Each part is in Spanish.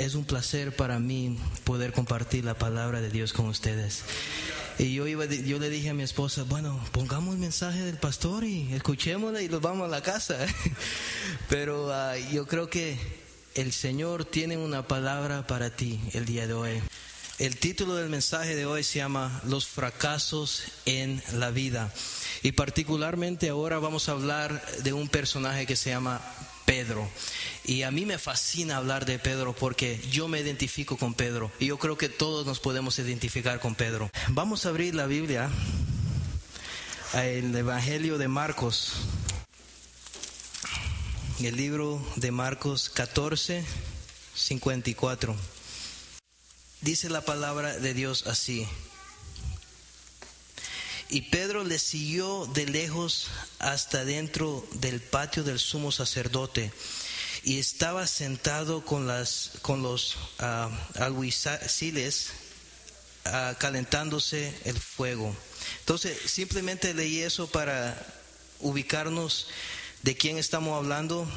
es un placer para mí poder compartir la palabra de Dios con ustedes. Y yo le dije a mi esposa, bueno, pongamos el mensaje del pastor y escuchémosla y nos vamos a la casa. Pero yo creo que el Señor tiene una palabra para ti el día de hoy. El título del mensaje de hoy se llama Los fracasos en la vida. Y particularmente ahora vamos a hablar de un personaje que se llama Pedro. Y a mí me fascina hablar de Pedro porque yo me identifico con Pedro. Y yo creo que todos nos podemos identificar con Pedro. Vamos a abrir la Biblia, el Evangelio de Marcos. El libro de Marcos 14, 54. Dice la palabra de Dios así: y Pedro le siguió de lejos hasta dentro del patio del sumo sacerdote, y estaba sentado con los alguaciles calentándose el fuego. Entonces simplemente leí eso para ubicarnos de quién estamos hablando.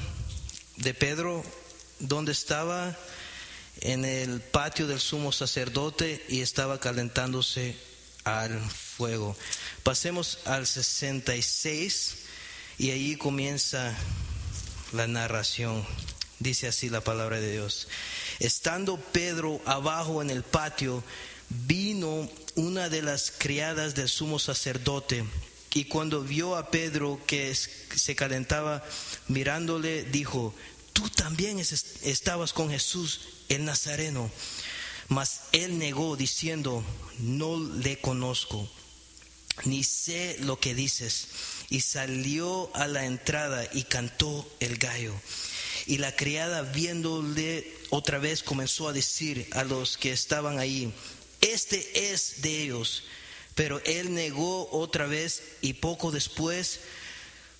De Pedro, donde estaba en el patio del sumo sacerdote y estaba calentándose al fuego. Pasemos al 66 y ahí comienza la narración. Dice así la palabra de Dios: estando Pedro abajo en el patio, vino una de las criadas del sumo sacerdote, y cuando vio a Pedro que se calentaba, mirándole, dijo: tú también estabas con Jesús el Nazareno. Mas él negó, diciendo: no le conozco, ni sé lo que dices. Y salió a la entrada y cantó el gallo. Y la criada, viéndole otra vez, comenzó a decir a los que estaban ahí: este es de ellos. Pero él negó otra vez, y poco después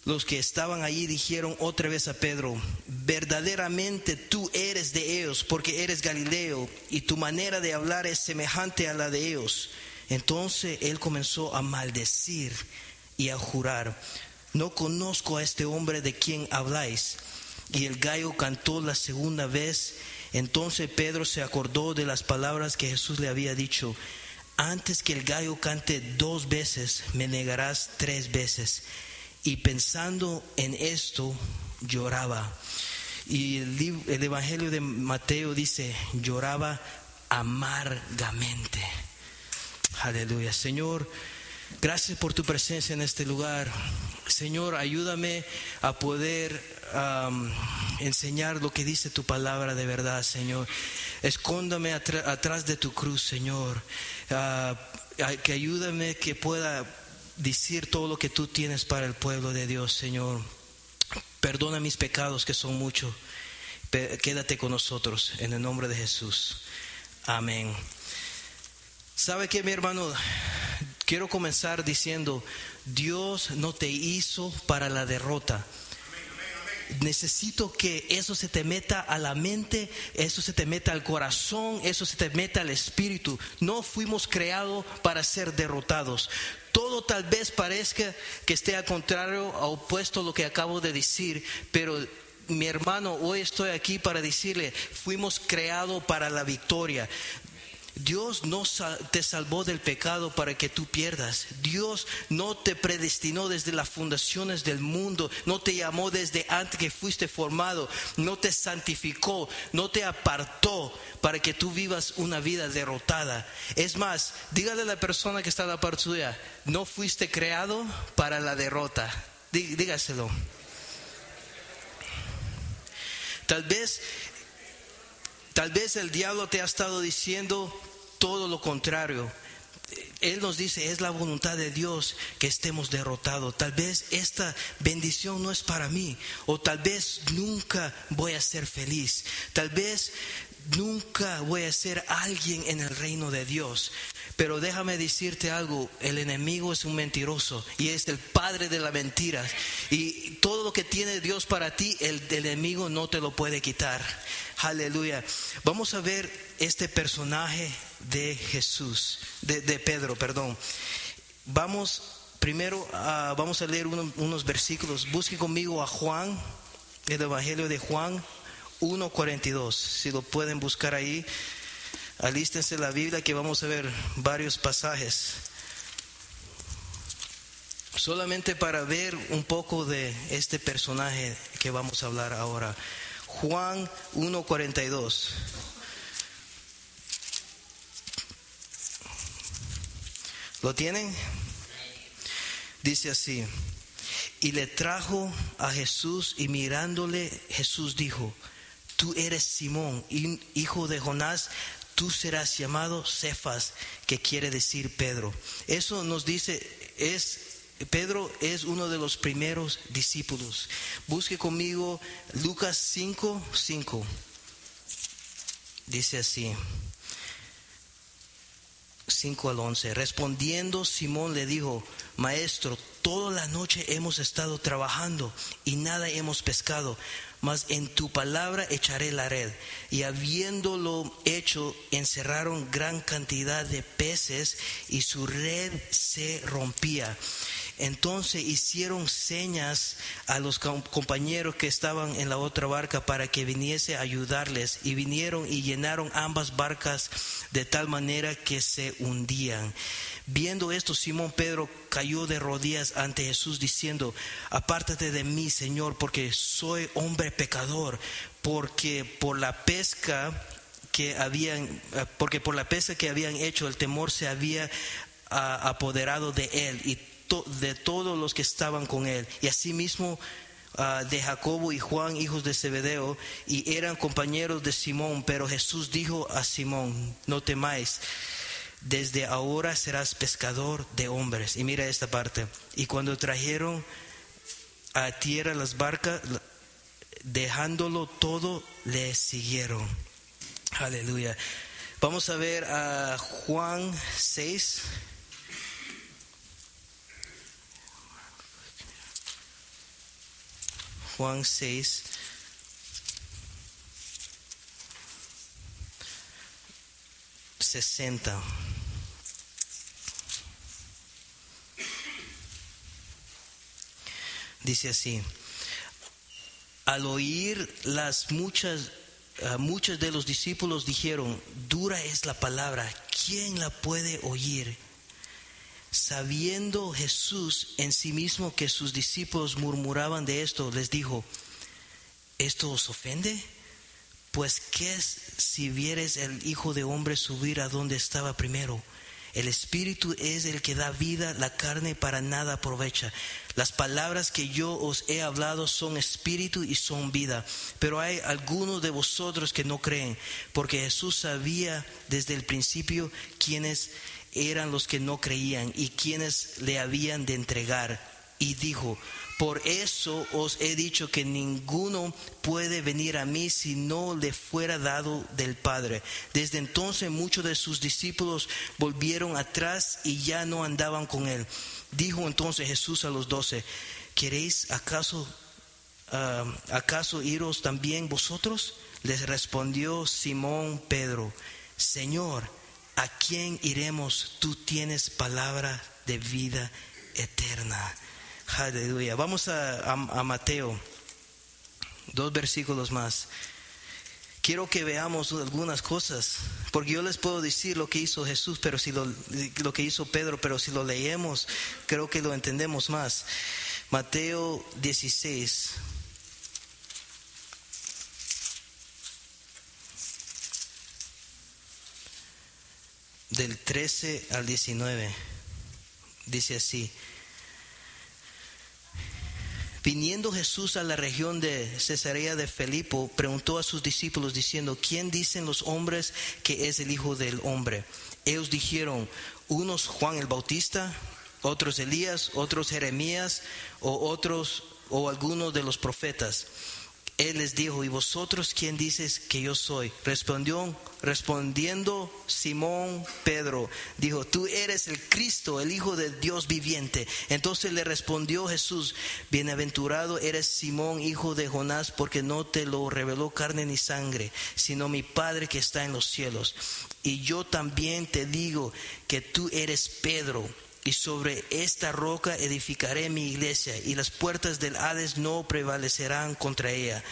los que estaban allí dijeron otra vez a Pedro: verdaderamente tú eres de ellos, porque eres Galileo, y tu manera de hablar es semejante a la de ellos. Entonces él comenzó a maldecir y a jurar: no conozco a este hombre de quien habláis. Y el gallo cantó la segunda vez. Entonces Pedro se acordó de las palabras que Jesús le había dicho: antes que el gallo cante 2 veces, me negarás 3 veces. Y pensando en esto, lloraba. Y el Evangelio de Mateo dice: lloraba amargamente. Aleluya. Señor, gracias por tu presencia en este lugar. Señor, ayúdame a poder enseñar lo que dice tu palabra de verdad, Señor. Escóndame atrás de tu cruz, Señor. Que ayúdame que pueda decir todo lo que tú tienes para el pueblo de Dios, Señor. Perdona mis pecados, que son muchos. Quédate con nosotros en el nombre de Jesús. Amén. ¿Sabe qué, mi hermano? Quiero comenzar diciendo: Dios no te hizo para la derrota. Necesito que eso se te meta a la mente, eso se te meta al corazón, eso se te meta al espíritu. No fuimos creados para ser derrotados. Todo tal vez parezca que esté al contrario, opuesto a lo que acabo de decir, pero mi hermano, hoy estoy aquí para decirle: fuimos creados para la victoria. Dios no te salvó del pecado para que tú pierdas. Dios no te predestinó desde las fundaciones del mundo. No te llamó desde antes que fuiste formado. No te santificó, no te apartó para que tú vivas una vida derrotada. Es más, dígale a la persona que está a la par suya: no fuiste creado para la derrota. Dígaselo. Tal vez el diablo te ha estado diciendo todo lo contrario. Él nos dice: es la voluntad de Dios que estemos derrotados. Tal vez esta bendición no es para mí, o tal vez nunca voy a ser feliz, tal vez nunca voy a ser alguien en el reino de Dios. Pero déjame decirte algo: el enemigo es un mentiroso y es el padre de las mentiras, y todo lo que tiene Dios para ti, el enemigo no te lo puede quitar. Aleluya. Vamos a ver este personaje de Jesús, de Pedro, perdón. Vamos a leer unos versículos. Busque conmigo a Juan, el Evangelio de Juan 1:42. Si lo pueden buscar ahí, alístense la Biblia que vamos a ver varios pasajes. Solamente para ver un poco de este personaje que vamos a hablar ahora. Juan 1:42. ¿Lo tienen? Dice así: y le trajo a Jesús, y mirándole Jesús dijo: tú eres Simón, hijo de Jonás, tú serás llamado Cefas, que quiere decir Pedro. Eso nos dice, Pedro es uno de los primeros discípulos. Busque conmigo Lucas 5:5. Dice así, 5-11. Respondiendo Simón le dijo: Maestro, toda la noche hemos estado trabajando y nada hemos pescado, mas en tu palabra echaré la red. Y habiéndolo hecho, encerraron gran cantidad de peces y su red se rompía. Entonces hicieron señas a los compañeros que estaban en la otra barca para que viniese a ayudarles, y vinieron y llenaron ambas barcas de tal manera que se hundían. Viendo esto, Simón Pedro cayó de rodillas ante Jesús diciendo: apártate de mí, Señor, porque soy hombre pecador, porque por la pesca que habían hecho, el temor se había apoderado de él y de todos los que estaban con él, y asimismo de Jacobo y Juan, hijos de Zebedeo, y eran compañeros de Simón. Pero Jesús dijo a Simón: no temáis, desde ahora serás pescador de hombres. Y mira esta parte: y cuando trajeron a tierra las barcas, dejándolo todo, le siguieron. Aleluya. Vamos a ver a Juan 6. Juan 6, 60. Dice así: al oír muchos de los discípulos dijeron: dura es la palabra, ¿quién la puede oír? Sabiendo Jesús en sí mismo que sus discípulos murmuraban de esto, les dijo: ¿esto os ofende? Pues qué es si vieres el Hijo de Hombre subir a donde estaba primero. El Espíritu es el que da vida, la carne para nada aprovecha. Las palabras que yo os he hablado son espíritu y son vida. Pero hay algunos de vosotros que no creen, porque Jesús sabía desde el principio quiénes eran los que no creían y quienes le habían de entregar. Y dijo: por eso os he dicho que ninguno puede venir a mí si no le fuera dado del Padre. Desde entonces muchos de sus discípulos volvieron atrás y ya no andaban con él. Dijo entonces Jesús a los 12: ¿queréis acaso iros también vosotros? Les respondió Simón Pedro: Señor, ¿a quién iremos? Tú tienes palabra de vida eterna. Aleluya. Vamos a Mateo, 2 versículos más. Quiero que veamos algunas cosas, porque yo les puedo decir lo que hizo Jesús, pero si lo que hizo Pedro, pero si lo leemos, creo que lo entendemos más. Mateo 16. Del 13 al 19, dice así: viniendo Jesús a la región de Cesarea de Filipo, preguntó a sus discípulos diciendo: ¿quién dicen los hombres que es el Hijo del Hombre? Ellos dijeron: unos Juan el Bautista, otros Elías, otros Jeremías, o algunos de los profetas. Él les dijo: ¿y vosotros quién dices que yo soy? Respondiendo Simón Pedro, dijo: tú eres el Cristo, el Hijo del Dios viviente. Entonces le respondió Jesús: bienaventurado eres Simón, hijo de Jonás, porque no te lo reveló carne ni sangre, sino mi Padre que está en los cielos. Y yo también te digo que tú eres Pedro, y sobre esta roca edificaré mi iglesia, y las puertas del Hades no prevalecerán contra ella.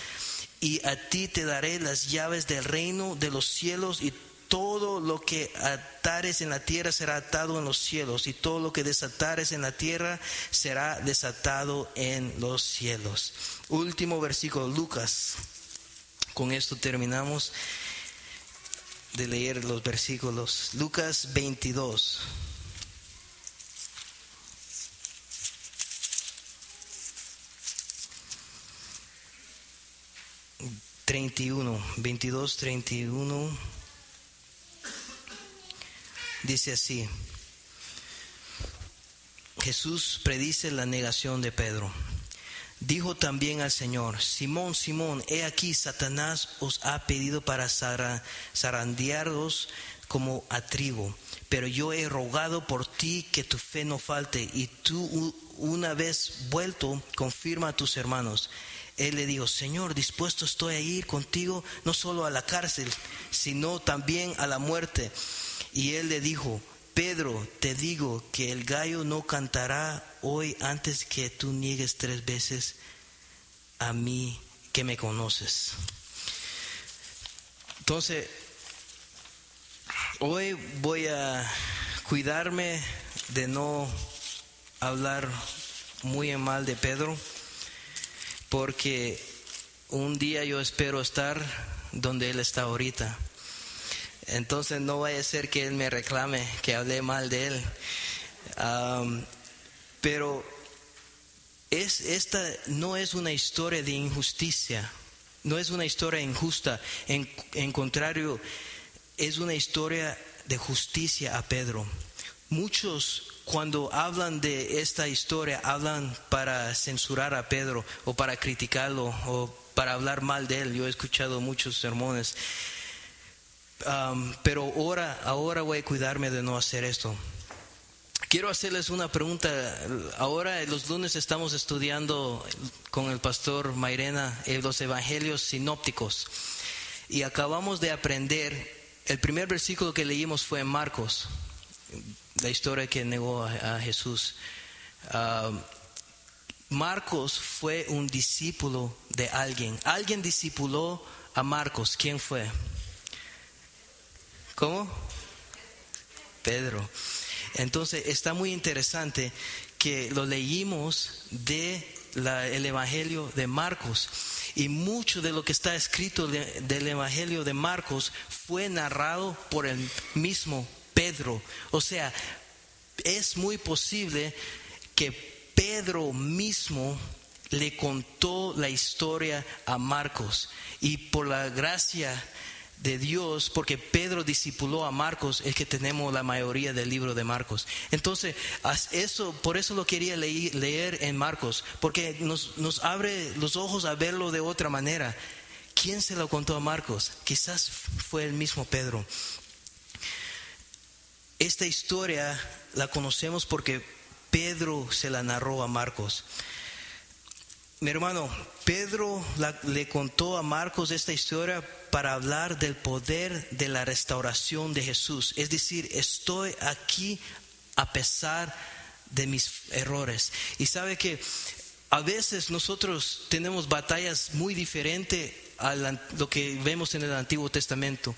y a ti te daré las llaves del reino de los cielos, y todo lo que atares en la tierra será atado en los cielos, y todo lo que desatares en la tierra será desatado en los cielos. Último versículo, Lucas. Con esto terminamos de leer los versículos. Lucas 22. 22:31 dice así: Jesús predice la negación de Pedro. Dijo también al Señor: Simón, Simón, he aquí Satanás os ha pedido para zarandearos como a trigo, pero yo he rogado por ti que tu fe no falte, y tú, una vez vuelto, confirma a tus hermanos. Él le dijo: Señor, dispuesto estoy a ir contigo, no solo a la cárcel, sino también a la muerte. Y él le dijo: Pedro, te digo que el gallo no cantará hoy antes que tú niegues 3 veces a mí que me conoces. Entonces, hoy voy a cuidarme de no hablar muy mal de Pedro, porque un día yo espero estar donde él está ahorita. Entonces no vaya a ser que él me reclame que hablé mal de él. Pero esta no es una historia de injusticia, no es una historia injusta. En contrario, es una historia de justicia a Pedro. Muchos, cuando hablan de esta historia, hablan para censurar a Pedro o para criticarlo o para hablar mal de él. Yo he escuchado muchos sermones. Pero ahora voy a cuidarme de no hacer esto. Quiero hacerles una pregunta. Ahora los lunes estamos estudiando con el pastor Mairena los evangelios sinópticos, y acabamos de aprender, el primer versículo que leímos fue en Marcos, la historia que negó a Jesús. Marcos fue un discípulo de alguien. Alguien discipuló a Marcos. ¿Quién fue? ¿Cómo? Pedro. Entonces está muy interesante que lo leímos el Evangelio de Marcos, y mucho de lo que está escrito del Evangelio de Marcos fue narrado por el mismo Pedro. O sea, es muy posible que Pedro mismo le contó la historia a Marcos, y por la gracia de Dios, porque Pedro discipuló a Marcos, es que tenemos la mayoría del libro de Marcos. Entonces, por eso lo quería leer en Marcos, porque nos abre los ojos a verlo de otra manera. ¿Quién se lo contó a Marcos? Quizás fue el mismo Pedro. Esta historia la conocemos porque Pedro se la narró a Marcos. Mi hermano, Pedro le contó a Marcos esta historia para hablar del poder de la restauración de Jesús. Es decir, estoy aquí a pesar de mis errores. Y sabe que a veces nosotros tenemos batallas muy diferentes a lo que vemos en el Antiguo Testamento.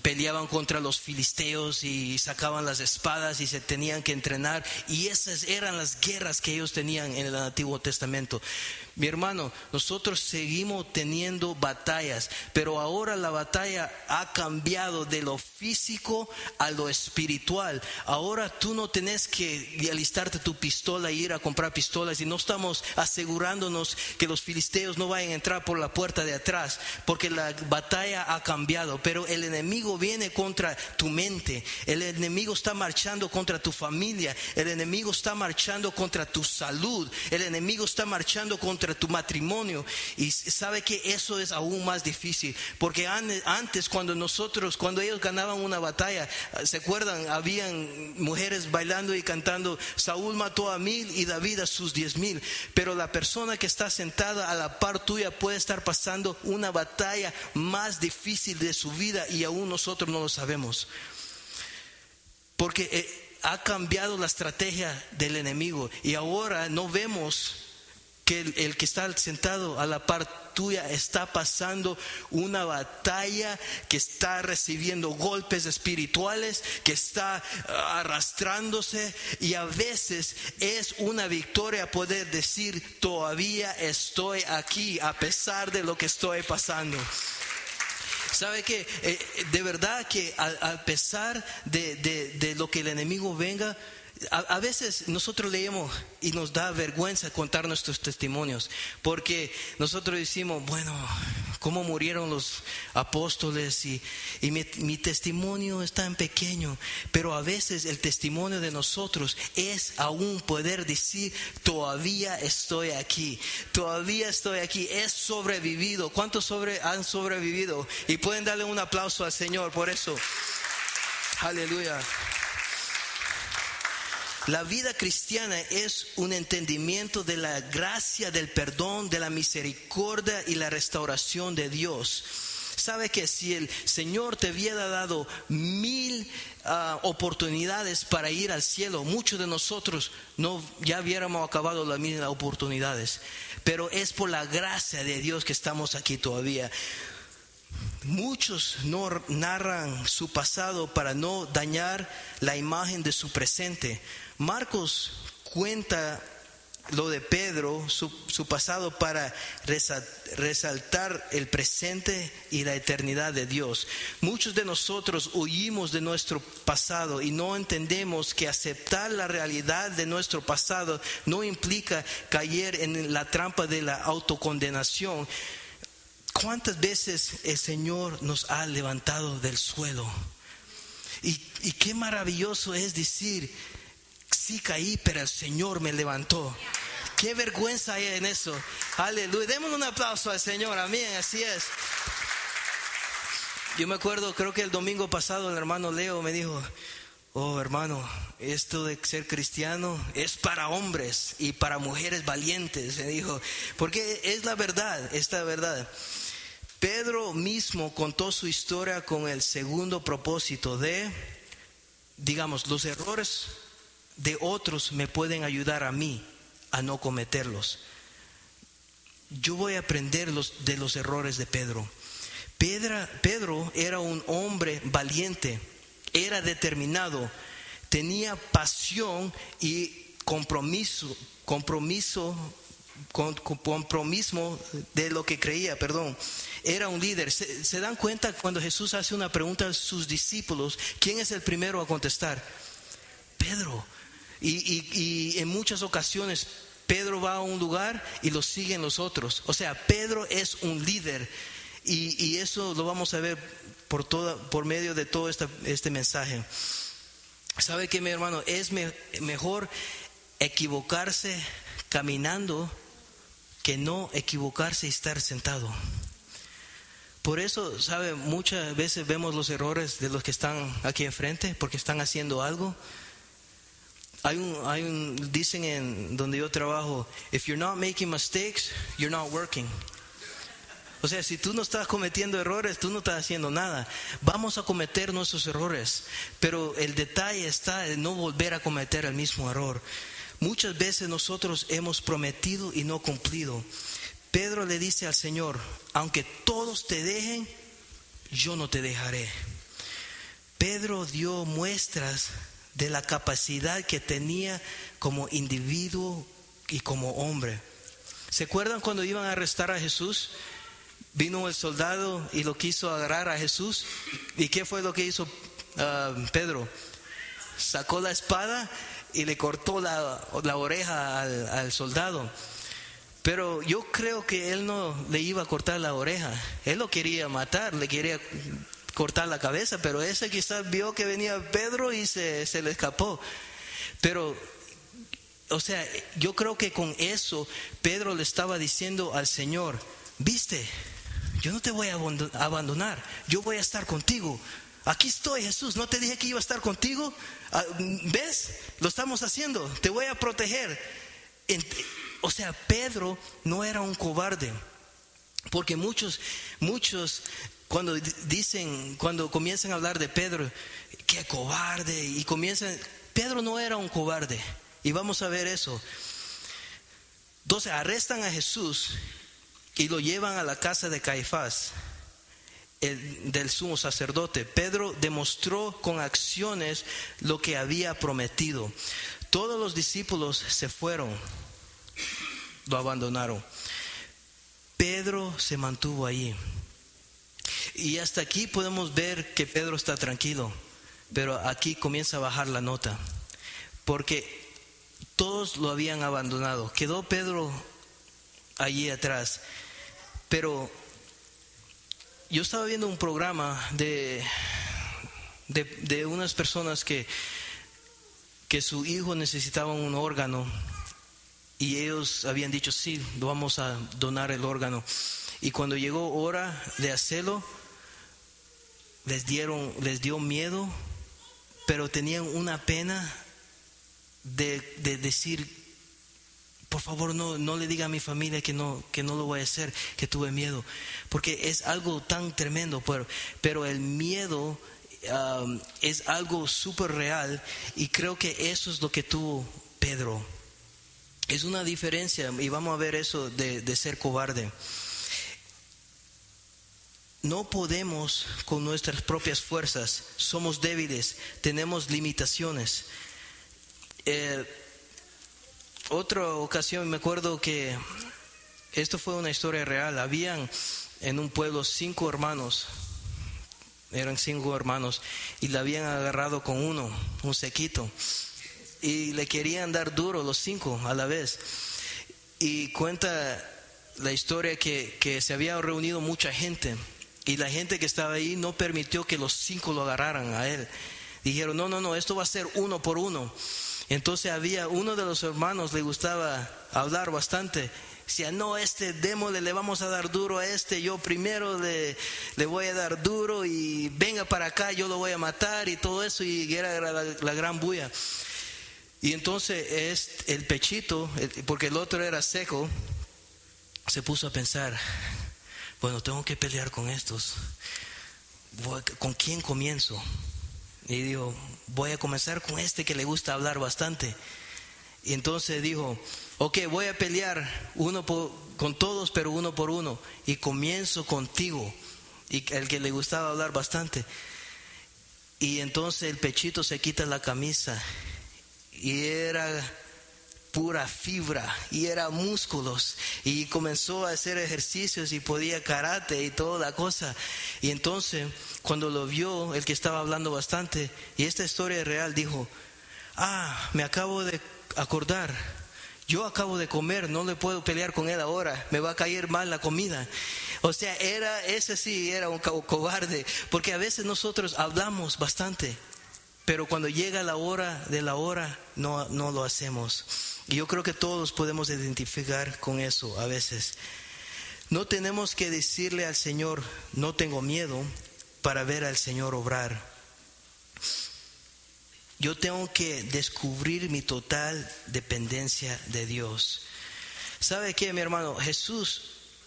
Peleaban contra los filisteos y sacaban las espadas y se tenían que entrenar, y esas eran las guerras que ellos tenían en el Antiguo Testamento. Mi hermano, nosotros seguimos teniendo batallas, pero ahora la batalla ha cambiado de lo físico a lo espiritual. Ahora tú no tenés que alistarte tu pistola e ir a comprar pistolas, y no estamos asegurándonos que los filisteos no vayan a entrar por la puerta de atrás, porque la batalla ha cambiado. Pero el enemigo viene contra tu mente, el enemigo está marchando contra tu familia, el enemigo está marchando contra tu salud, el enemigo está marchando contra tu matrimonio. Y sabe que eso es aún más difícil, porque antes cuando ellos ganaban una batalla, ¿se acuerdan? Habían mujeres bailando y cantando: Saúl mató a 1000 y David a sus 10,000. Pero la persona que está sentada a la par tuya puede estar pasando una batalla más difícil de su vida, y aún nosotros no lo sabemos, porque ha cambiado la estrategia del enemigo, y ahora no vemos que el que está sentado a la par tuya está pasando una batalla, que está recibiendo golpes espirituales, que está arrastrándose, y a veces es una victoria poder decir: todavía estoy aquí a pesar de lo que estoy pasando. ¿Sabe qué? De verdad que a pesar de lo que el enemigo venga, a veces nosotros leemos y nos da vergüenza contar nuestros testimonios, porque nosotros decimos: bueno, cómo murieron los apóstoles, y mi testimonio es tan pequeño. Pero a veces el testimonio de nosotros es aún poder decir: todavía estoy aquí, todavía estoy aquí, he sobrevivido. ¿Cuántos han sobrevivido? Y pueden darle un aplauso al Señor por eso. Aleluya. La vida cristiana es un entendimiento de la gracia, del perdón, de la misericordia y la restauración de Dios. Sabe que si el Señor te hubiera dado 1000 oportunidades para ir al cielo, muchos de nosotros ya hubiéramos acabado las 1000 oportunidades. Pero es por la gracia de Dios que estamos aquí todavía. Muchos no narran su pasado para no dañar la imagen de su presente. Marcos cuenta lo de Pedro, su pasado, para resaltar el presente y la eternidad de Dios. Muchos de nosotros huimos de nuestro pasado y no entendemos que aceptar la realidad de nuestro pasado no implica caer en la trampa de la autocondenación. ¿Cuántas veces el Señor nos ha levantado del suelo? Y qué maravilloso es decir: sí caí, pero el Señor me levantó. Qué vergüenza hay en eso. Aleluya. Démosle un aplauso al Señor. Amén. Así es. Yo me acuerdo, creo que el domingo pasado el hermano Leo me dijo: oh, hermano, esto de ser cristiano es para hombres y para mujeres valientes, me dijo, porque es la verdad, es la verdad. Pedro mismo contó su historia con el segundo propósito de, digamos, los errores de otros me pueden ayudar a mí a no cometerlos. Yo voy a aprender de los errores de Pedro. Pedro era un hombre valiente, era determinado, tenía pasión y compromiso de lo que creía, Era un líder. ¿Se dan cuenta cuando Jesús hace una pregunta a sus discípulos? ¿Quién es el primero a contestar? Pedro. Y en muchas ocasiones Pedro va a un lugar y lo siguen los otros. O sea, Pedro es un líder. Y eso lo vamos a ver por medio de todo este mensaje. ¿Sabe qué, mi hermano? Es mejor equivocarse caminando que no equivocarse y estar sentado. Por eso, ¿sabe? Muchas veces vemos los errores de los que están aquí enfrente porque están haciendo algo. Dicen en donde yo trabajo: if you're not making mistakes, you're not working. O sea, si tú no estás cometiendo errores, tú no estás haciendo nada. Vamos a cometer nuestros errores, pero el detalle está en no volver a cometer el mismo error. Muchas veces nosotros hemos prometido y no cumplido. Pedro le dice al Señor: aunque todos te dejen, yo no te dejaré. Pedro dio muestras de la capacidad que tenía como individuo y como hombre. ¿Se acuerdan cuando iban a arrestar a Jesús? Vino el soldado y lo quiso agarrar a Jesús. ¿Y qué fue lo que hizo Pedro? Sacó la espada y le cortó la oreja al soldado. Pero yo creo que él no le iba a cortar la oreja. Él lo quería matar, le quería cortar la cabeza, pero ese quizás vio que venía Pedro y se le escapó. Pero, o sea, yo creo que con eso Pedro le estaba diciendo al Señor: viste, yo no te voy a abandonar, yo voy a estar contigo. Aquí estoy, Jesús, ¿no te dije que iba a estar contigo? ¿Ves? Lo estamos haciendo, te voy a proteger. O sea, Pedro no era un cobarde, porque muchos cuando comienzan a hablar de Pedro, qué cobarde, y Pedro no era un cobarde, y vamos a ver eso. Entonces arrestan a Jesús y lo llevan a la casa de Caifás, del sumo sacerdote. Pedro demostró con acciones lo que había prometido. Todos los discípulos se fueron, lo abandonaron. Pedro se mantuvo allí. Y hasta aquí podemos ver que Pedro está tranquilo, pero aquí comienza a bajar la nota, porque todos lo habían abandonado. Quedó Pedro allí atrás. Pero yo estaba viendo un programa de unas personas que su hijo necesitaba un órgano, y ellos habían dicho sí, lo vamos a donar el órgano. Y cuando llegó hora de hacerlo, les dio miedo, pero tenían una pena de decir, por favor no le diga a mi familia que no lo voy a hacer, que tuve miedo, porque es algo tan tremendo, pero el miedo es algo súper real, y creo que eso es lo que tuvo Pedro. Es una diferencia, y vamos a ver eso de ser cobarde. No podemos con nuestras propias fuerzas, somos débiles, tenemos limitaciones. Otra ocasión me acuerdo que esto fue una historia real. Habían en un pueblo 5 hermanos, eran 5 hermanos, y le habían agarrado con un sequito, y le querían dar duro los 5 a la vez. Y cuenta la historia que se había reunido mucha gente, y la gente que estaba ahí no permitió que los 5 lo agarraran a él. Dijeron, no, esto va a ser 1 por 1. Entonces había uno de los hermanos, le gustaba hablar bastante. Decía, no, démosle, le vamos a dar duro a yo primero le voy a dar duro, y venga para acá, yo lo voy a matar, y todo eso, y era la gran bulla. Y entonces el pechito, porque el otro era seco, se puso a pensar, bueno, tengo que pelear con estos. ¿Con quién comienzo? Y dijo, voy a comenzar con que le gusta hablar bastante. Y entonces dijo, ok, voy a pelear con todos, pero 1 por 1. Y comienzo contigo, y el que le gustaba hablar bastante. Y entonces el pechito se quita la camisa, y era pura fibra, y era músculos, y comenzó a hacer ejercicios, y podía karate y toda la cosa. Y entonces cuando lo vio el que estaba hablando bastante, y esta historia es real, dijo, me acabo de acordar, yo acabo de comer, no le puedo pelear con él ahora, me va a caer mal la comida. O sea, ese sí era un cobarde, porque a veces nosotros hablamos bastante, pero cuando llega la hora no lo hacemos. Y yo creo que todos podemos identificar con eso a veces. No tenemos que decirle al Señor, no tengo miedo, para ver al Señor obrar. Yo tengo que descubrir mi total dependencia de Dios. ¿Sabe qué, mi hermano?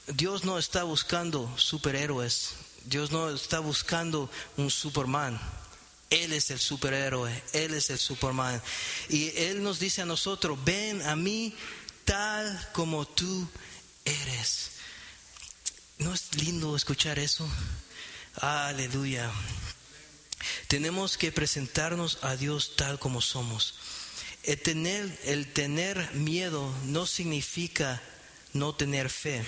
Dios no está buscando superhéroes. Dios no está buscando un Superman. Él es el superhéroe, Él es el Superman. Y Él nos dice a nosotros, ven a mí tal como tú eres. ¿No es lindo escuchar eso? Aleluya. Tenemos que presentarnos a Dios tal como somos. El tener miedo no significa no tener fe.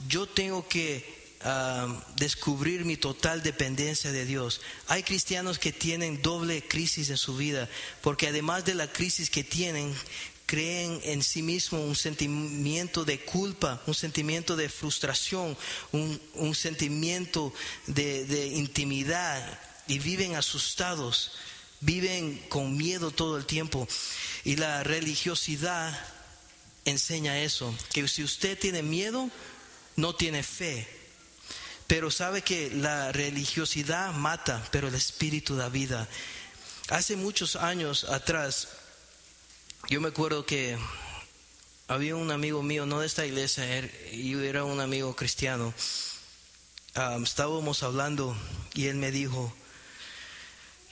Yo tengo que descubrir mi total dependencia de Dios. Hay cristianos que tienen doble crisis en su vida, porque además de la crisis que tienen, creen en sí mismos un sentimiento de culpa, un sentimiento de frustración, un sentimiento de intimidad, y viven asustados, viven con miedo todo el tiempo. Y la religiosidad enseña eso, que si usted tiene miedo, no tiene fe. Pero sabe que la religiosidad mata, pero el espíritu da vida. Hace muchos años atrás, yo me acuerdo que había un amigo mío, no de esta iglesia, yo era un amigo cristiano. Estábamos hablando y él me dijo,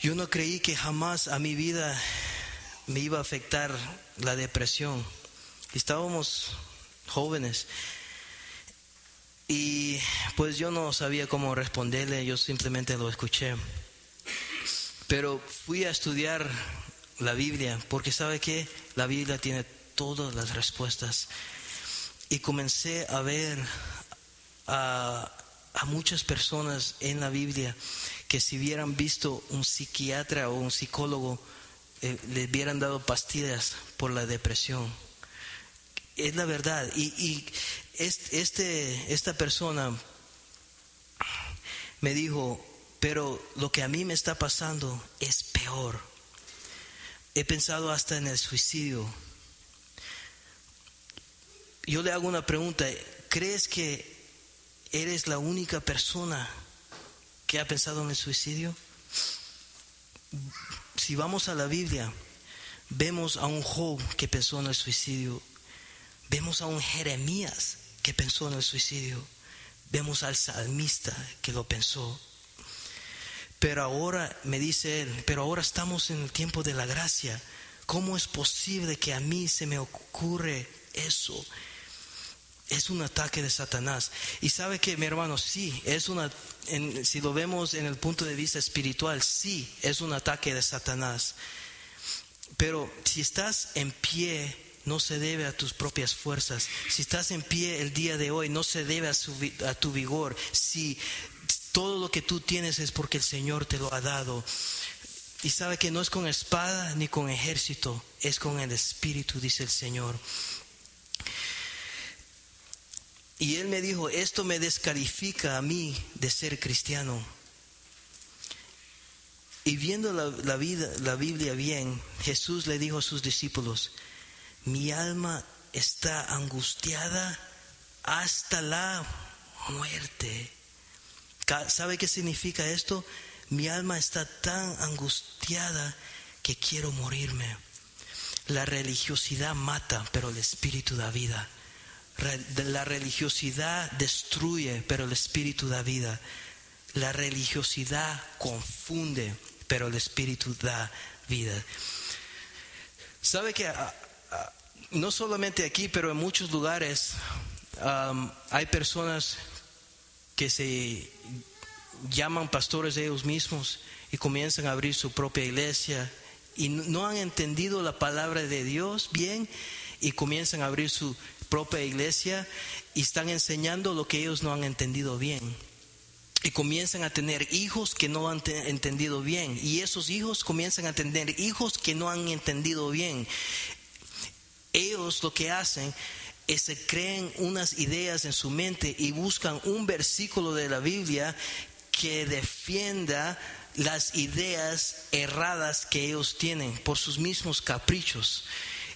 yo no creí que jamás a mi vida me iba a afectar la depresión. Estábamos jóvenes. Y pues yo no sabía cómo responderle, yo simplemente lo escuché. Pero fui a estudiar la Biblia, porque ¿sabe qué? La Biblia tiene todas las respuestas. Y comencé a ver a muchas personas en la Biblia que si hubieran visto un psiquiatra o un psicólogo, le hubieran dado pastillas por la depresión. Es la verdad. Y esta persona me dijo, pero lo que a mí me está pasando es peor. He pensado hasta en el suicidio. Yo le hago una pregunta, ¿crees que eres la única persona que ha pensado en el suicidio? Si vamos a la Biblia, vemos a un Job que pensó en el suicidio. Vemos a un Jeremías que pensó en el suicidio. Vemos al salmista que lo pensó. Pero ahora, me dice él, pero ahora estamos en el tiempo de la gracia. ¿Cómo es posible que a mí se me ocurre eso? Es un ataque de Satanás. Y sabe que, mi hermano, sí, si lo vemos en el punto de vista espiritual, sí, es un ataque de Satanás. Pero si estás en pie, no se debe a tus propias fuerzas. Si estás en pie el día de hoy, no se debe a tu vigor. Si todo lo que tú tienes es porque el Señor te lo ha dado. Y sabe que no es con espada ni con ejército, es con el Espíritu, dice el Señor. Y él me dijo, esto me descalifica a mí de ser cristiano. Y viendo la Biblia bien, Jesús le dijo a sus discípulos, mi alma está angustiada hasta la muerte. ¿Sabe qué significa esto? Mi alma está tan angustiada que quiero morirme. La religiosidad mata, pero el Espíritu da vida. La religiosidad destruye, pero el Espíritu da vida. La religiosidad confunde, pero el Espíritu da vida. ¿Sabe que no solamente aquí, pero en muchos lugares hay personas que se llaman pastores de ellos mismos y comienzan a abrir su propia iglesia y no han entendido la palabra de Dios bien y comienzan a abrir su propia iglesia y están enseñando lo que ellos no han entendido bien y comienzan a tener hijos que no han entendido bien y esos hijos comienzan a tener hijos que no han entendido bien. Ellos lo que hacen es se creen unas ideas en su mente y buscan un versículo de la Biblia que defienda las ideas erradas que ellos tienen por sus mismos caprichos.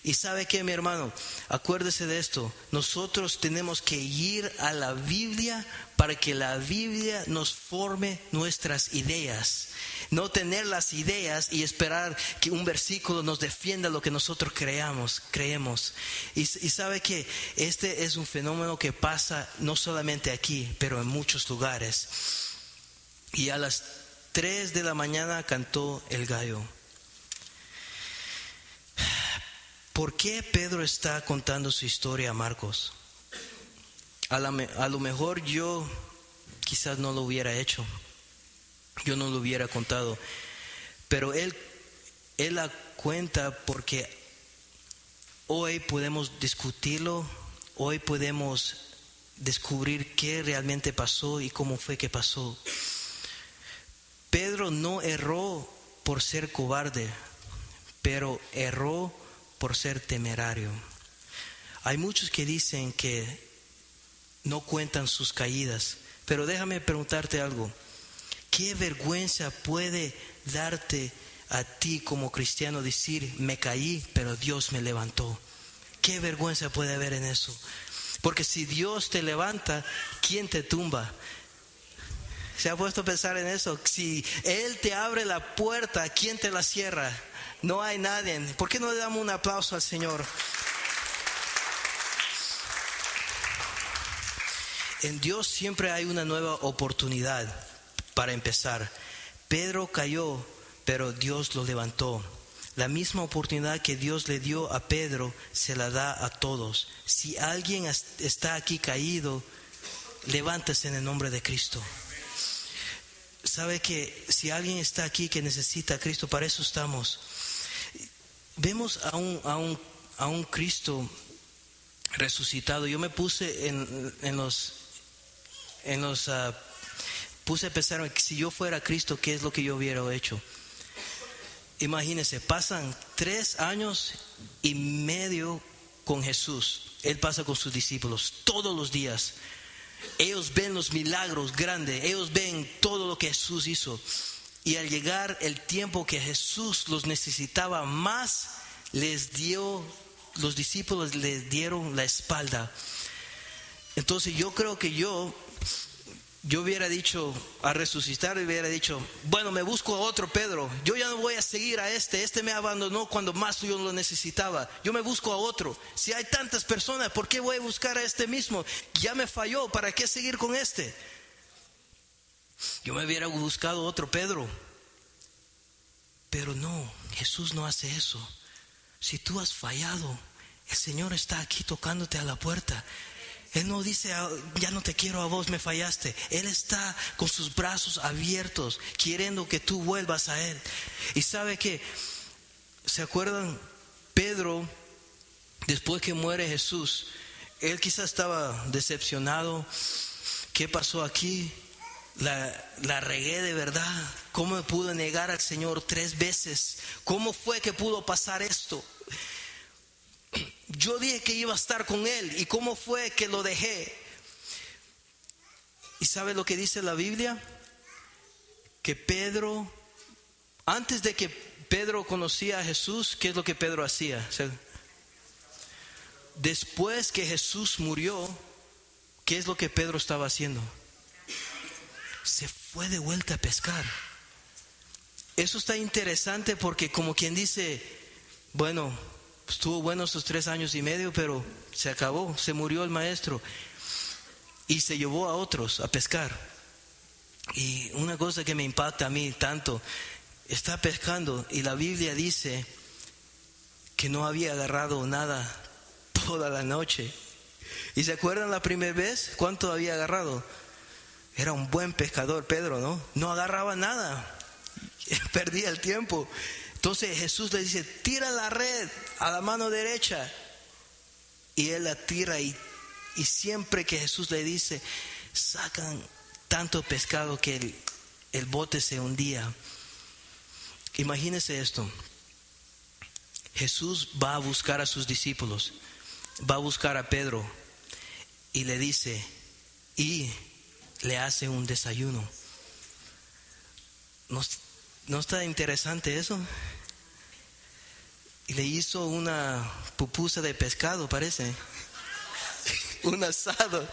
Y sabe qué, mi hermano, acuérdese de esto, nosotros tenemos que ir a la Biblia para que la Biblia nos forme nuestras ideas, no tener las ideas y esperar que un versículo nos defienda lo que nosotros creemos. Y sabe que este es un fenómeno que pasa no solamente aquí, pero en muchos lugares. Y a las 3 de la mañana cantó el gallo. ¿Por qué Pedro está contando su historia a Marcos? A lo mejor yo quizás no lo hubiera hecho. Yo no lo hubiera contado. Pero él la cuenta porque hoy podemos discutirlo. Hoy podemos descubrir qué realmente pasó y cómo fue que pasó. Pedro no erró por ser cobarde, pero erró por ser temerario. Hay muchos que dicen que no cuentan sus caídas, pero déjame preguntarte algo. ¿Qué vergüenza puede darte a ti como cristiano decir, me caí, pero Dios me levantó? ¿Qué vergüenza puede haber en eso? Porque si Dios te levanta, ¿quién te tumba? ¿Se ha puesto a pensar en eso? Si Él te abre la puerta, ¿quién te la cierra? No hay nadie. ¿Por qué no le damos un aplauso al Señor? En Dios siempre hay una nueva oportunidad para empezar. Pedro cayó, pero Dios lo levantó. la misma oportunidad que Dios le dio a Pedro, se la da a todos. Si alguien está aquí caído, levántese en el nombre de Cristo. Sabe que si alguien está aquí que necesita a Cristo, para eso estamos. Vemos a un Cristo resucitado. Yo me puse puse a pensar que si yo fuera Cristo, ¿qué es lo que yo hubiera hecho? Imagínense, pasan 3 años y medio con Jesús. Él pasa con sus discípulos todos los días. Ellos ven los milagros grandes, ellos ven todo lo que Jesús hizo. Y al llegar el tiempo que Jesús los necesitaba más, los discípulos les dieron la espalda. Entonces yo creo que yo hubiera dicho, al resucitar hubiera dicho, bueno, me busco a otro Pedro. Yo ya no voy a seguir a este me abandonó cuando más yo lo necesitaba. Yo me busco a otro. Si hay tantas personas, ¿por qué voy a buscar a este mismo? Ya me falló, ¿para qué seguir con este? Yo me hubiera buscado otro Pedro. Pero no, Jesús no hace eso. Si tú has fallado, el Señor está aquí tocándote a la puerta. Él no dice, ya no te quiero a vos, me fallaste. Él está con sus brazos abiertos, queriendo que tú vuelvas a Él. Y sabe que, ¿se acuerdan? Pedro, después que muere Jesús, él quizás estaba decepcionado. ¿Qué pasó aquí? La regué de verdad. ¿Cómo me pude negar al Señor 3 veces? ¿Cómo fue que pudo pasar esto? Yo dije que iba a estar con Él, ¿y cómo fue que lo dejé? ¿Y sabe lo que dice la Biblia? Que Pedro, antes de que Pedro conocía a Jesús, ¿qué es lo que Pedro hacía? O sea, después que Jesús murió, ¿qué es lo que Pedro estaba haciendo? Se fue de vuelta a pescar. Eso está interesante porque, como quien dice, bueno, estuvo bueno esos 3 años y medio, pero se acabó, se murió el maestro y se llevó a otros a pescar. Y una cosa que me impacta a mí tanto, está pescando y la Biblia dice que no había agarrado nada toda la noche. ¿Y se acuerdan la primera vez cuánto había agarrado? Era un buen pescador Pedro, ¿no? No agarraba nada, perdía el tiempo. Entonces Jesús le dice, tira la red a la mano derecha. Y él la tira y siempre que Jesús le dice, sacan tanto pescado que el bote se hundía. Imagínense esto. Jesús va a buscar a sus discípulos, va a buscar a Pedro y le dice, y le hace un desayuno. ¿No está interesante eso? Y le hizo una pupusa de pescado, parece. Un asado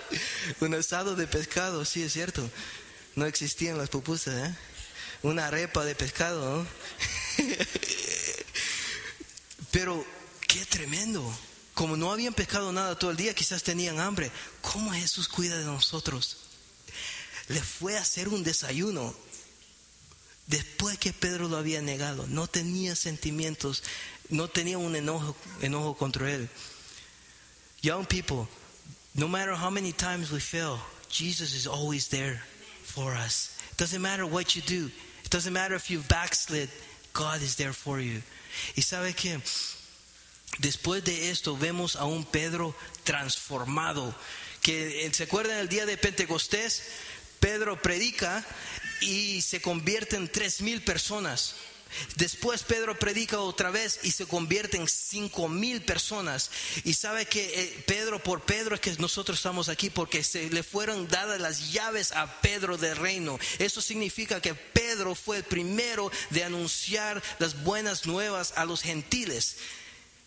de pescado, sí, es cierto. No existían las pupusas, ¿eh? Una arepa de pescado, ¿no? Pero qué tremendo. Como no habían pescado nada todo el día, quizás tenían hambre. ¿Cómo Jesús cuida de nosotros? Le fue a hacer un desayuno. Después que Pedro lo había negado, no tenía sentimientos, no tenía un enojo contra él. Young people, no matter how many times we fail, Jesus is always there for us. It doesn't matter what you do. It doesn't matter if you've backslid. God is there for you. Y sabe que después de esto vemos a un Pedro transformado. Que se acuerdan el día de Pentecostés, Pedro predica y se convierte en 3,000 personas. Después Pedro predica otra vez y se convierte en 5,000 personas. Y sabe que por Pedro es que nosotros estamos aquí, porque se le fueron dadas las llaves a Pedro del reino. Eso significa que Pedro fue el primero de anunciar las buenas nuevas a los gentiles.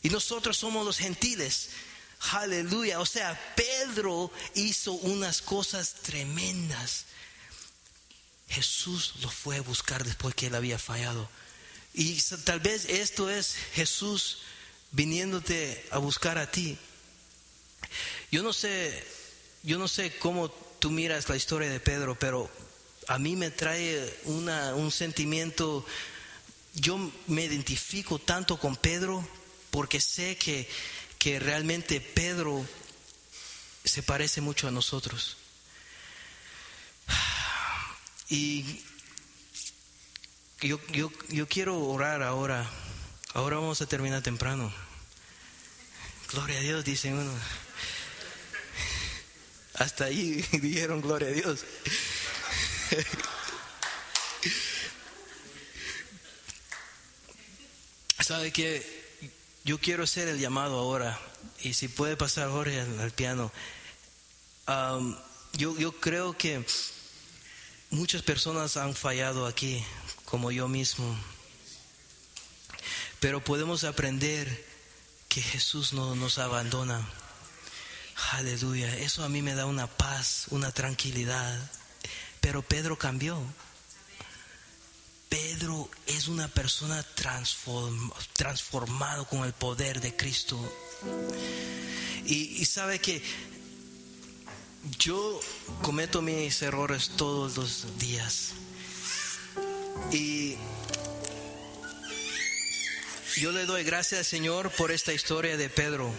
Y nosotros somos los gentiles. Aleluya. O sea, Pedro hizo unas cosas tremendas. Jesús lo fue a buscar después que él había fallado. Y tal vez esto es Jesús viniéndote a buscar a ti. Yo no sé cómo tú miras la historia de Pedro, pero a mí me trae un sentimiento yo me identifico tanto con Pedro porque sé que realmente Pedro se parece mucho a nosotros. Y yo quiero orar ahora. Ahora vamos a terminar temprano. Gloria a Dios, dicen uno. Hasta ahí dijeron gloria a Dios. ¿Sabe qué? Yo quiero hacer el llamado ahora. Y si puede pasar Jorge al piano. Yo creo que muchas personas han fallado aquí, como yo mismo. Pero podemos aprender que Jesús no nos abandona. Aleluya. Eso a mí me da una paz, una tranquilidad. Pero Pedro cambió. Pedro es una persona transformado con el poder de Cristo. Y sabe que yo cometo mis errores todos los días. Y yo le doy gracias al Señor por esta historia de Pedro.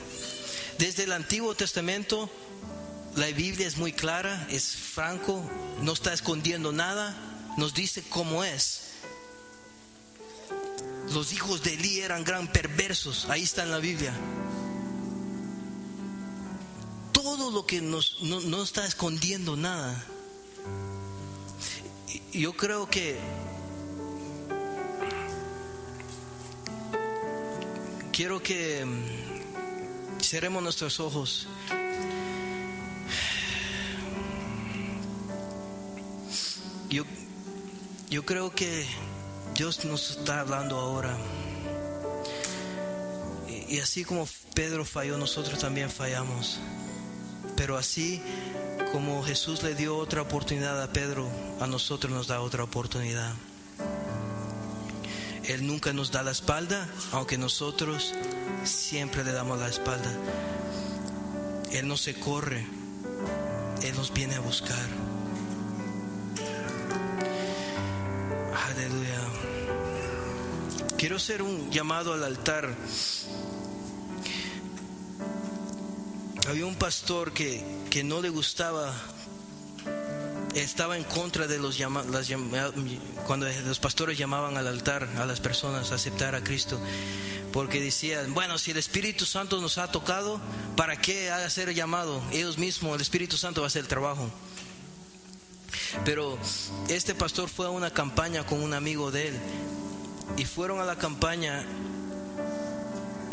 Desde el Antiguo Testamento, la Biblia es muy clara, es franco, no está escondiendo nada, nos dice cómo es. Los hijos de Elí eran gran perversos, ahí está en la Biblia. Todo lo que no está escondiendo nada. Yo creo que quiero que cerremos nuestros ojos. Yo creo que Dios nos está hablando ahora. Y así como Pedro falló, nosotros también fallamos. Pero así como Jesús le dio otra oportunidad a Pedro, a nosotros nos da otra oportunidad. Él nunca nos da la espalda, aunque nosotros siempre le damos la espalda. Él no se corre, Él nos viene a buscar. Aleluya. Quiero hacer un llamado al altar. Había un pastor que no le gustaba, estaba en contra de cuando los pastores llamaban al altar a las personas a aceptar a Cristo, porque decían, bueno, si el Espíritu Santo nos ha tocado, ¿para qué hacer el llamado? Ellos mismos, el Espíritu Santo va a hacer el trabajo. Pero este pastor fue a una campaña con un amigo de él, y fueron a la campaña.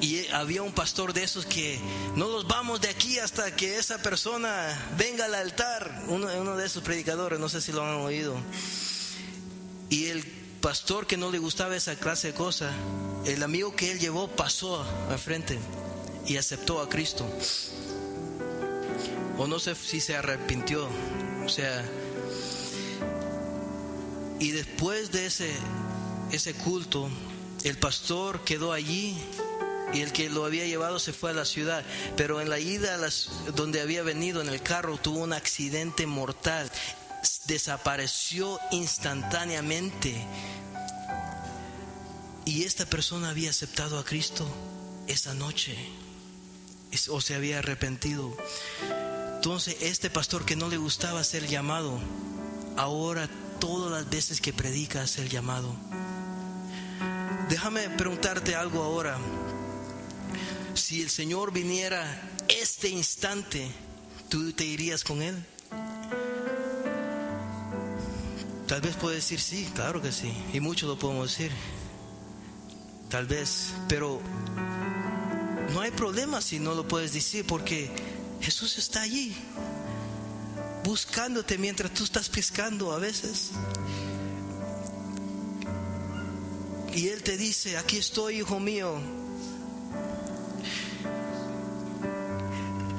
Y había un pastor de esos que no nos vamos de aquí hasta que esa persona venga al altar. Uno de esos predicadores, no sé si lo han oído. Y el pastor que no le gustaba esa clase de cosas, el amigo que él llevó pasó al frente y aceptó a Cristo. O no sé si se arrepintió. O sea, y después de ese culto, el pastor quedó allí. Y el que lo había llevado se fue a la ciudad. Pero en la ida donde había venido en el carro, tuvo un accidente mortal. Desapareció instantáneamente. Y esta persona había aceptado a Cristo esa noche, o se había arrepentido. Entonces este pastor que no le gustaba ser llamado, ahora todas las veces que predica hace el llamado. Déjame preguntarte algo ahora. Si el Señor viniera este instante, ¿tú te irías con Él? Tal vez puedes decir sí, claro que sí. Y muchos lo podemos decir. Tal vez, pero no hay problema si no lo puedes decir, porque Jesús está allí, buscándote mientras tú estás pescando a veces. Y Él te dice, aquí estoy, hijo mío.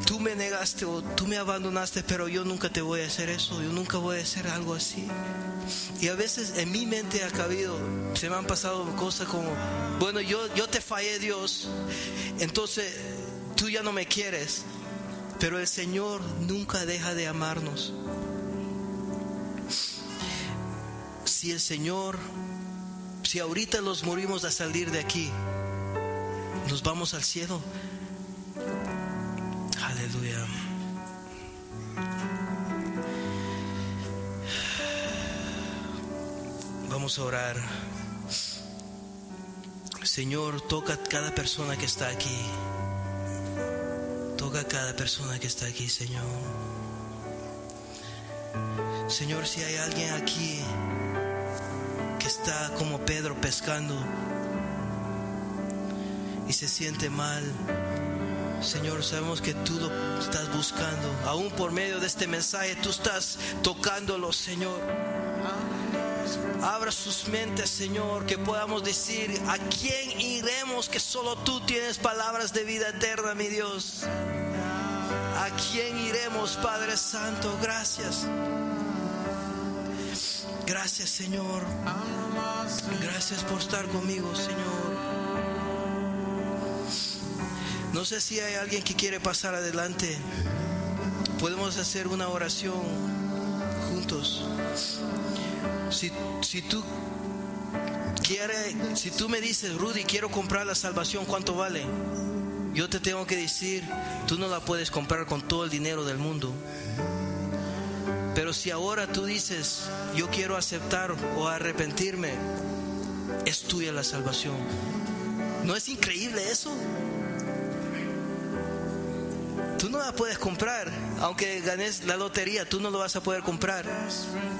Tú me negaste o tú me abandonaste, pero yo nunca te voy a hacer eso. Yo nunca voy a hacer algo así. Y a veces en mi mente se me han pasado cosas como, bueno, yo te fallé, Dios, entonces tú ya no me quieres. Pero el Señor nunca deja de Si ahorita los morimos a salir de aquí, nos vamos al cielo. Aleluya. Vamos a orar. Señor, toca a cada persona que está aquí. Toca a cada persona que está aquí, Señor. Señor, si hay alguien aquí que está como Pedro pescando y se siente mal, Señor, sabemos que tú lo estás buscando. Aún por medio de este mensaje tú estás tocándolo, Señor. Abra sus mentes, Señor, que podamos decir: ¿a quién iremos? Que solo tú tienes palabras de vida eterna, mi Dios. ¿A quién iremos, Padre Santo? Gracias. Gracias, Señor. Gracias por estar conmigo, Señor. No sé si hay alguien que quiere pasar adelante. Podemos hacer una oración juntos. Si tú quieres, si tú me dices: Rudy, quiero comprar la salvación, ¿cuánto vale? Yo te tengo que decir: tú no la puedes comprar con todo el dinero del mundo. Pero si ahora tú dices: yo quiero aceptar o arrepentirme, es tuya la salvación. ¿No es increíble eso? Tú no la puedes comprar, aunque ganes la lotería, tú no lo vas a poder comprar,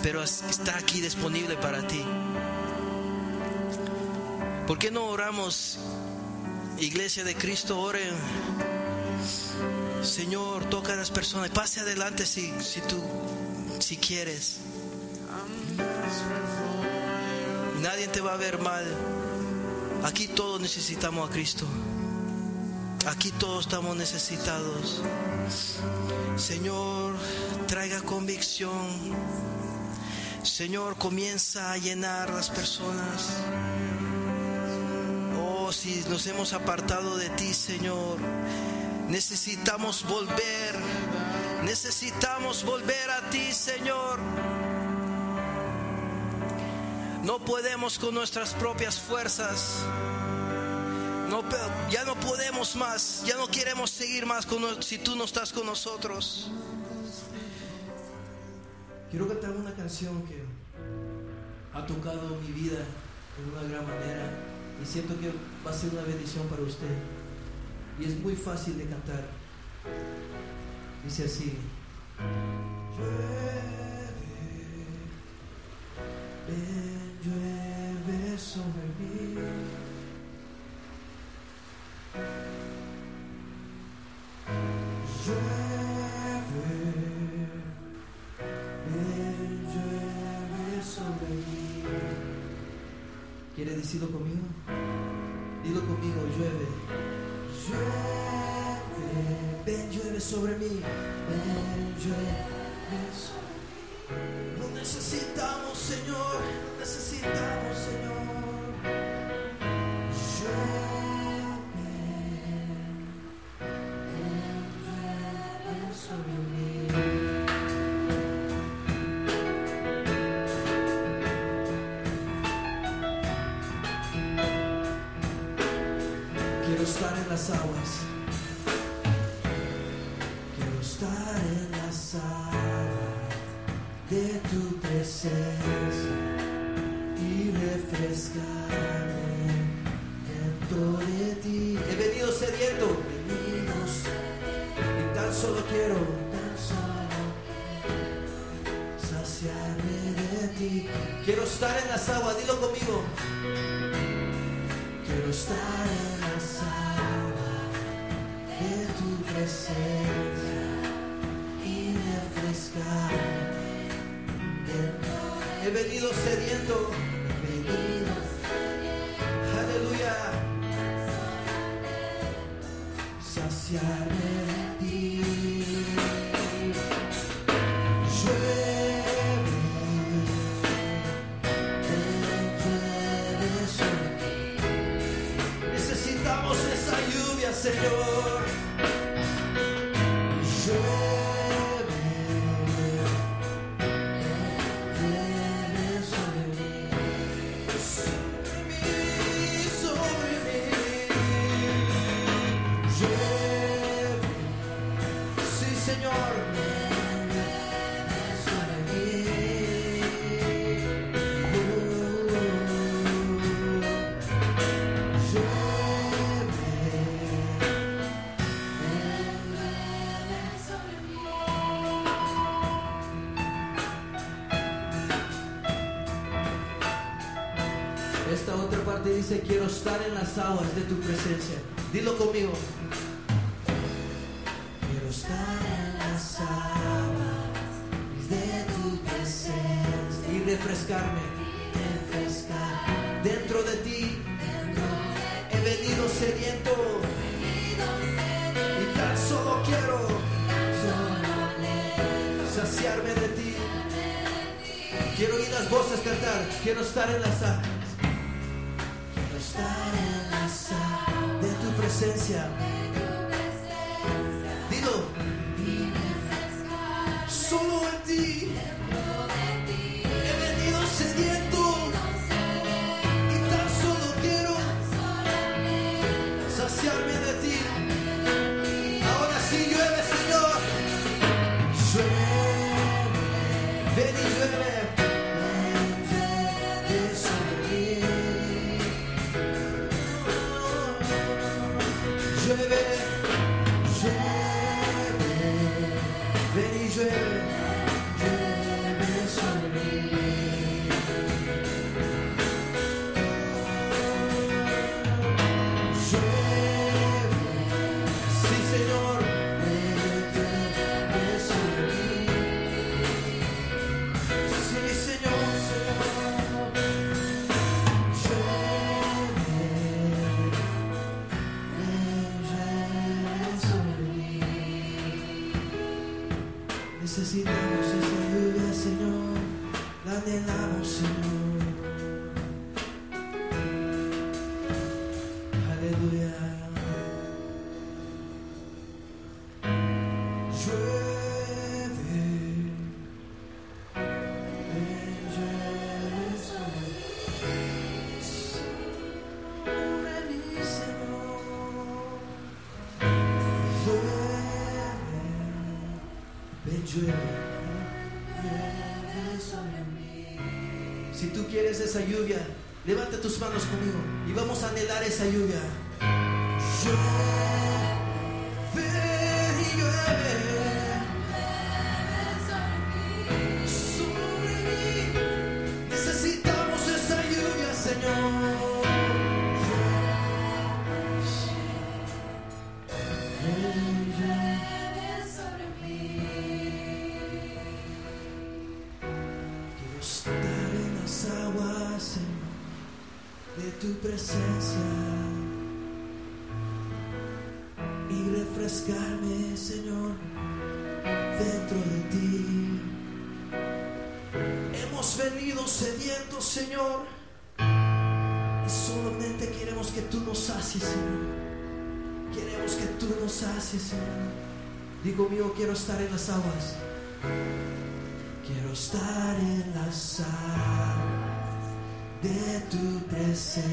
pero está aquí disponible para ti. ¿Por qué no oramos? Iglesia de Cristo, oren. Señor, toca a las personas. Pase adelante si quieres. Nadie te va a ver mal. Aquí todos necesitamos a Cristo. Aquí todos estamos necesitados. Señor, traiga convicción. Señor, comienza a llenar las personas. Oh, si nos hemos apartado de ti, Señor, necesitamos volver. Necesitamos volver a ti, Señor. No podemos con nuestras propias fuerzas. Ya no podemos más. Ya no queremos seguir más si tú no estás con nosotros. Quiero cantar una canción que ha tocado mi vida en una gran manera y siento que va a ser una bendición para usted. Y es muy fácil de cantar. Dice así: llueve sobre mí. Llueve sobre mí. ¿Quiere decirlo conmigo? Dilo conmigo: llueve. Ven, llueve sobre mí. Ven, llueve sobre mí. Lo necesitamos, Señor. Necesitamos, Señor. Llueve sobre mí. Quiero estar en las aguas. Quiero estar en las aguas de tu presencia y refrescarme dentro de ti. He venido sediento, y tan solo quiero saciarme de ti. Quiero estar en las aguas, dilo conmigo. Quiero estar en las aguas de tu presencia y refrescarme. He venido sediento, aleluya, saciarme de ti. Llueve sobre ti. Necesitamos esa lluvia, Señor. Esta otra parte dice: quiero estar en las aguas de tu presencia. Dilo conmigo. Quiero estar en las aguas de tu presencia y refrescarme, dentro de ti. He venido sediento y tan solo quiero saciarme de ti. Quiero oír las voces cantar. Quiero estar en las aguas. Quiero estar en las aguas de tu presencia. Dilo. Solo en ti he venido sediento y tan solo quiero saciarme de ti. Ahora sí llueve, Señor. Llueve, ven y llueve. Llueve, ven y llueve, llueve sobre mí. Llueve, sí, Señor, llueve sobre mí. Sí, Señor, Señor, necesitamos esa lluvia, Señor, la anhelamos, Señor. Aleluya. Llueve, llueve sobre mí, Señor. Ven, llueve sobre mí. Si tú quieres esa lluvia, levanta tus manos conmigo y vamos a anhelar esa lluvia. Llueve y llueve sobre mí. Necesitamos esa lluvia, Señor. De tu presencia y refrescarme, Señor, dentro de ti. Hemos venido sedientos, Señor, y solamente queremos que tú nos sacies, Señor. Queremos que tú nos sacies, Señor. Digo mío, quiero estar en las aguas. Quiero estar en las aguas de tu presencia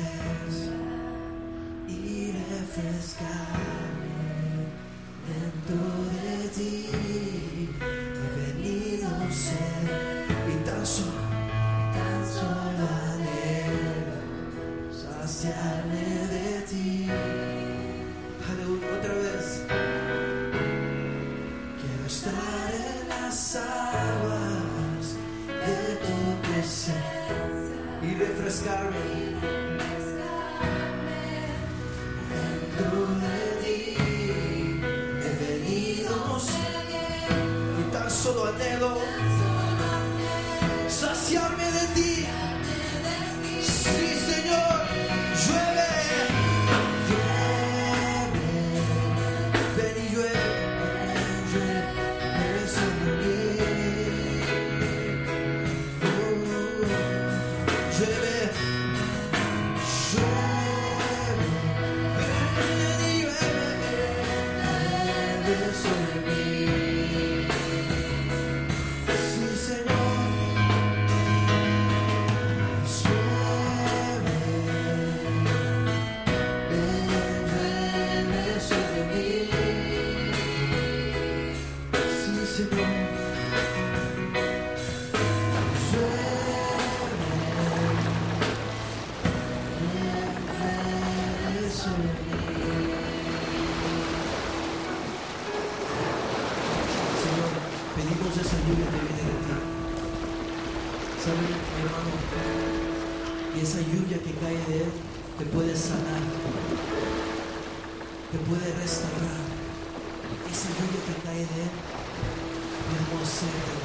y refrescarme dentro de ti. He venido a ser y tan solo anhelo saciarme de ti. Aleluya, otra vez. Quiero estar en las aguas de tu presencia y refrescarme dentro de ti. He venido y tan solo anhelo saciarme de ti. Sí, Señor, llueve, ven y llueve sobre mí. Llueve, ven y llueve sobre mí. Sí, Señor, llueve, ven sobre mí. Sí, Señor. Señor, pedimos esa lluvia que viene de ti. ¿Sabe, mi hermano? Y esa lluvia que cae de Él te puede sanar, te puede restaurar. Esa lluvia que cae de Él podemos ser